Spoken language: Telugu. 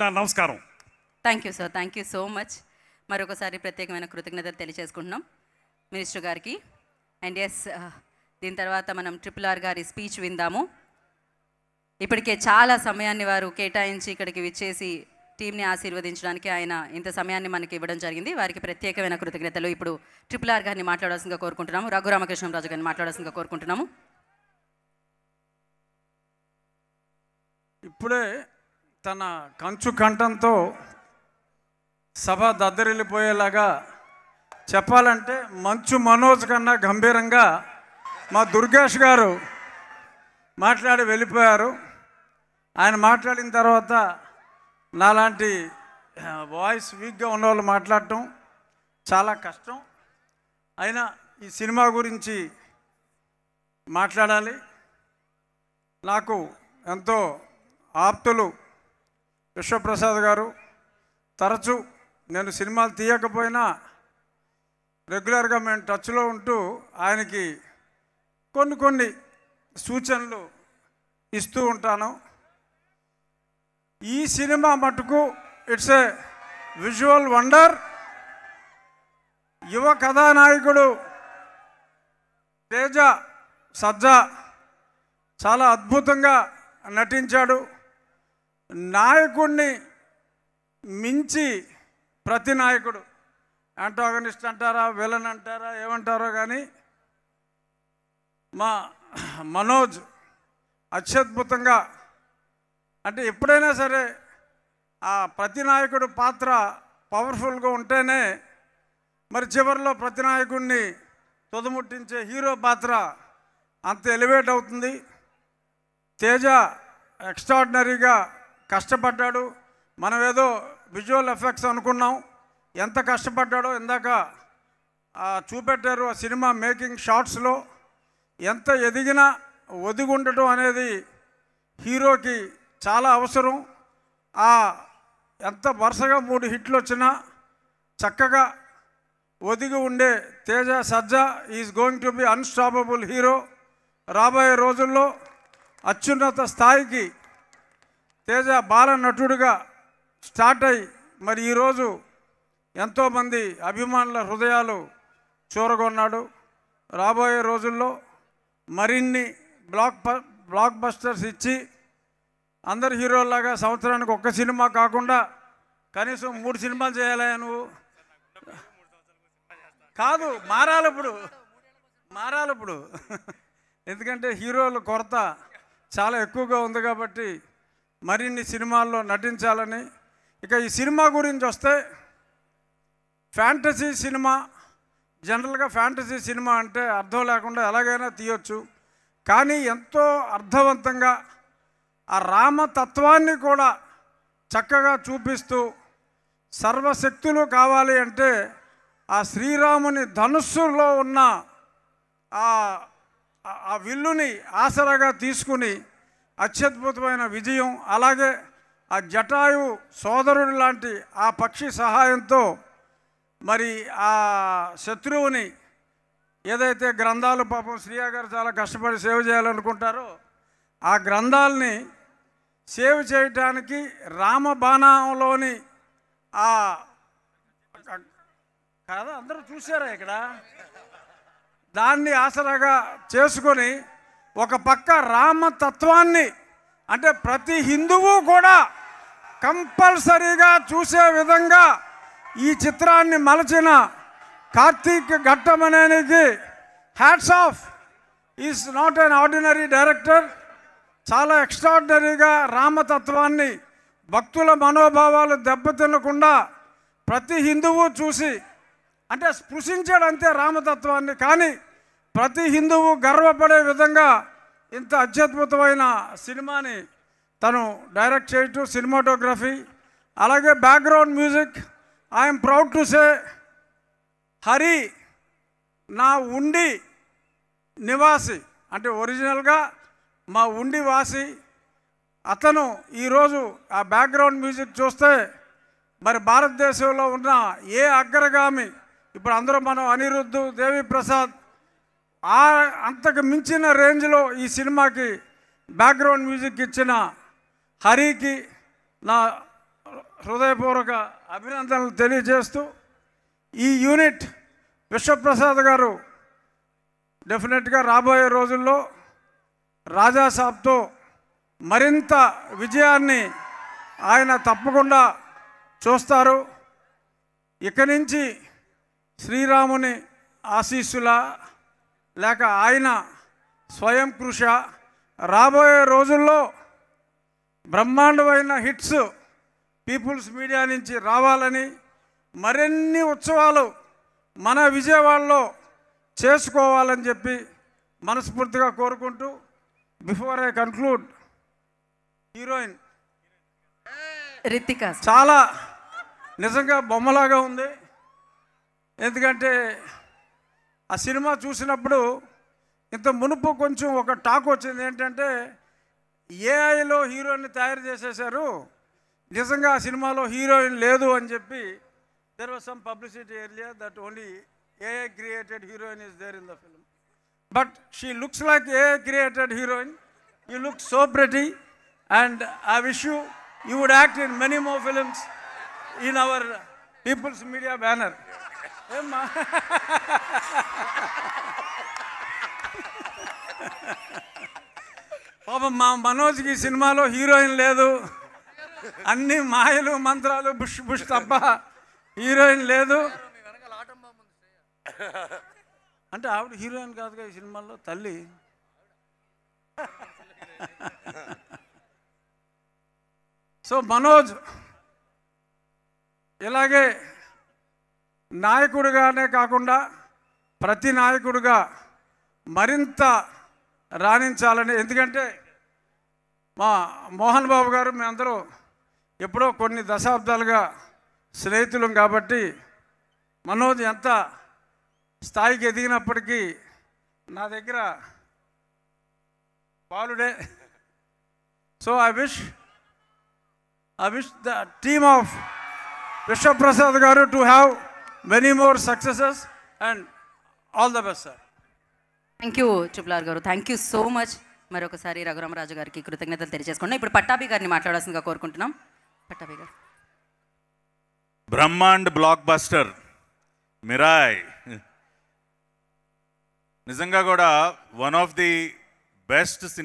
నమస్కారం. Thank you sir, thank you so much. మరొకసారి ప్రత్యేకమైన కృతజ్ఞతలు తెలియజేసుకుంటున్నాం మినిస్టర్ గారికి. అండ్ ఎస్, దీని తర్వాత మనం RRR గారి స్పీచ్ విందాము. ఇప్పటికే చాలా సమయాన్ని వారు కేటాయించి ఇక్కడికి విచ్చేసి టీంని ఆశీర్వదించడానికి ఆయన ఇంత సమయాన్ని మనకి ఇవ్వడం జరిగింది. వారికి ప్రత్యేకమైన కృతజ్ఞతలు. ఇప్పుడు RRR గారిని మాట్లాడాల్సిందిగా కోరుకుంటున్నాము. రఘురామకృష్ణరాజు గారిని మాట్లాడాల్సిందిగా కోరుకుంటున్నాము. ఇప్పుడే తన కంచు కంఠంతో సభ దద్దరిల్లిపోయేలాగా చెప్పాలంటే మంచు మనోజ్ కన్నా గంభీరంగా మా దుర్గేష్ గారు మాట్లాడి వెళ్ళిపోయారు. ఆయన మాట్లాడిన తర్వాత నాలాంటి వాయిస్ వీక్గా ఉన్నవాళ్ళు మాట్లాడటం చాలా కష్టం. అయినా ఈ సినిమా గురించి మాట్లాడాలి. నాకు ఎంతో ఆప్తులు విశ్వప్రసాద్ గారు. తరచూ నేను సినిమాలు తీయకపోయినా రెగ్యులర్గా మేము టచ్లో ఉంటూ ఆయనకి కొన్ని సూచనలు ఇస్తూ ఉంటాను. ఈ సినిమా మటుకు ఇట్స్ ఏ విజువల్ వండర్. యువ కథానాయకుడు తేజ సజ్జా చాలా అద్భుతంగా నటించాడు. నాయకుడిని మించి ప్రతి నాయకుడు, యాంటాగనిస్ట్ అంటారా, విలన్ అంటారా, ఏమంటారో కానీ మా మనోజ్ అత్యద్భుతంగా, అంటే ఎప్పుడైనా సరే ఆ ప్రతి నాయకుడు పాత్ర పవర్ఫుల్గా ఉంటేనే మరి చివరిలో ప్రతి నాయకుడిని తుదముట్టించే హీరో పాత్ర అంత ఎలివేట్ అవుతుంది. తేజ ఎక్స్ట్రాడినరీగా కష్టపడ్డాడు. మనం ఏదో విజువల్ ఎఫెక్ట్స్ అనుకున్నాం, ఎంత కష్టపడ్డాడో ఇందాక చూపెట్టారు ఆ సినిమా మేకింగ్ షాట్స్లో. ఎంత ఎదిగినా ఒదిగి ఉండటం అనేది హీరోకి చాలా అవసరం. ఎంత వరుసగా 3 హిట్లు వచ్చినా చక్కగా ఒదిగి ఉండే Teja Sajja is going to be unstoppable hero. రాబోయే రోజుల్లో అత్యున్నత స్థాయికి తేజ బాల నటుడిగా స్టార్ట్ అయ్యి మరి ఈరోజు ఎంతోమంది అభిమానుల హృదయాలు చూరగొన్నాడు. రాబోయే రోజుల్లో మరిన్ని బ్లాక్ బస్టర్స్ ఇచ్చి అందరు హీరోల్లాగా సంవత్సరానికి ఒక్క సినిమా కాకుండా కనీసం 3 సినిమాలు చేయాలి. నువ్వు కాదు, మారాలి ఇప్పుడు ఎందుకంటే హీరోల కొరత చాలా ఎక్కువగా ఉంది కాబట్టి మరిన్ని సినిమాల్లో నటించాలని. ఇక ఈ సినిమా గురించి వస్తే, ఫ్యాంటసీ సినిమా, జనరల్గా ఫ్యాంటసీ సినిమా అంటే అర్థం లేకుండా ఎలాగైనా తీయొచ్చు. కానీ ఎంతో అర్థవంతంగా ఆ రామతత్వాన్ని కూడా చక్కగా చూపిస్తూ, సర్వశక్తులు కావాలి అంటే ఆ శ్రీరాముని ధనుస్సులో ఉన్న ఆ విల్లుని ఆసరాగా తీసుకుని అత్యద్భుతమైన విజయం, అలాగే ఆ జటాయు సోదరుడు లాంటి ఆ పక్షి సహాయంతో మరి ఆ శత్రువుని ఏదైతే గ్రంథాలు పాపం శ్రీయా గారు చాలా కష్టపడి సేవ్ చేయాలనుకుంటారో ఆ గ్రంథాలని సేవ్ చేయటానికి రామబాణంలోని కదా అందరూ చూసారా ఇక్కడ, దాన్ని ఆసరాగా చేసుకొని ఒక పక్క రామతత్వాన్ని అంటే ప్రతి హిందువు కూడా కంపల్సరీగా చూసే విధంగా ఈ చిత్రాన్ని మలచిన కార్తీక్ ఘట్టమనేనికి hats off. Is not an ordinary director. చాలా ఎక్స్ట్రాడినరీగా రామతత్వాన్ని, భక్తుల మనోభావాలు దెబ్బతినకుండా ప్రతి హిందువు చూసి అంటే స్పృశించాడంతే రామతత్వాన్ని, కానీ ప్రతి హిందువు గర్వపడే విధంగా ఇంత అత్యద్భుతమైన సినిమాని తను డైరెక్ట్ చేయటం, సినిమాటోగ్రఫీ, అలాగే background music. I'm proud to say Hari నా ఉండి నివాసి, అంటే ఒరిజినల్గా మా ఉండి వాసి అతను. ఈరోజు ఆ బ్యాక్గ్రౌండ్ మ్యూజిక్ చూస్తే మరి భారతదేశంలో ఉన్న ఏ అగ్రగామి, ఇప్పుడు అందరూ మనం అనిరుద్ధ్, దేవి ప్రసాద్, అంతకు మించిన రేంజ్లో ఈ సినిమాకి బ్యాక్గ్రౌండ్ మ్యూజిక్ ఇచ్చిన హరికి నా హృదయపూర్వక అభినందనలు తెలియజేస్తూ ఈ యూనిట్ విశ్వప్రసాద్ గారు డెఫినెట్గా రాబోయే రోజుల్లో రాజాసాబ్తో మరింత విజయాన్ని ఆయన తప్పకుండా చూస్తారు. ఇక నుంచి శ్రీరాముని ఆశీస్సుల లేక ఆయన స్వయం కృష రాబోయే రోజుల్లో బ్రహ్మాండమైన హిట్స్ పీపుల్స్ మీడియా నుంచి రావాలని, మరిన్ని ఉత్సవాలు మన విజయవాడలో చేసుకోవాలని చెప్పి మనస్ఫూర్తిగా కోరుకుంటూ, before I conclude, heroine Ritika చాలా నిజంగా బొమ్మలాగా ఉంది. ఎందుకంటే ఆ సినిమా చూసినప్పుడు ఇంత మునుపు కొంచెం ఒక టాక్ వచ్చింది ఏంటంటే ఏఐలో హీరోయిన్ని తయారు చేసేశారు, నిజంగా ఆ సినిమాలో హీరోయిన్ లేదు అని చెప్పి. There was some publicity earlier that only AI created heroine is there in the film. But she looks like AI created heroine. You look so pretty, and I wish you would act in many more films in our People's Media banner. పాపం మా మనోజ్కి ఈ సినిమాలో హీరోయిన్ లేదు, అన్ని మాయలు మంత్రాలు బుష్ బుష్ తప్ప హీరోయిన్ లేదు. అంటే ఆవిడ హీరోయిన్ కాదుగా ఈ సినిమాలో, తల్లి. సో మనోజ్ ఇలాగే నాయకుడిగానే కాకుండా ప్రతి నాయకుడిగా మరింత రాణించాలని. ఎందుకంటే మా మోహన్ బాబు గారు మేమందరూ ఎప్పుడో కొన్ని దశాబ్దాలుగా స్నేహితులం కాబట్టి మనోజ్ ఎంత స్థాయికి ఎదిగినప్పటికీ నా దగ్గర బాలుడే. So I wish the team of Vishwaprasad garu to have many more successes and all the best sir. Thank you triple garu, thank you so much. మరొకసారి రఘురామరాజు గారికి కృతజ్ఞతలు తెలియజేసుకున్నాం. ఇప్పుడు పట్టాభి గారిని మాట్లాడాల్సిందిగా కోరుకుంటున్నాం. పట్టాభి గారు. బ్రహ్మాండ్ బ్లాక్ బస్టర్ మిరాయ్ నిజంగా కూడా one of the best cinema.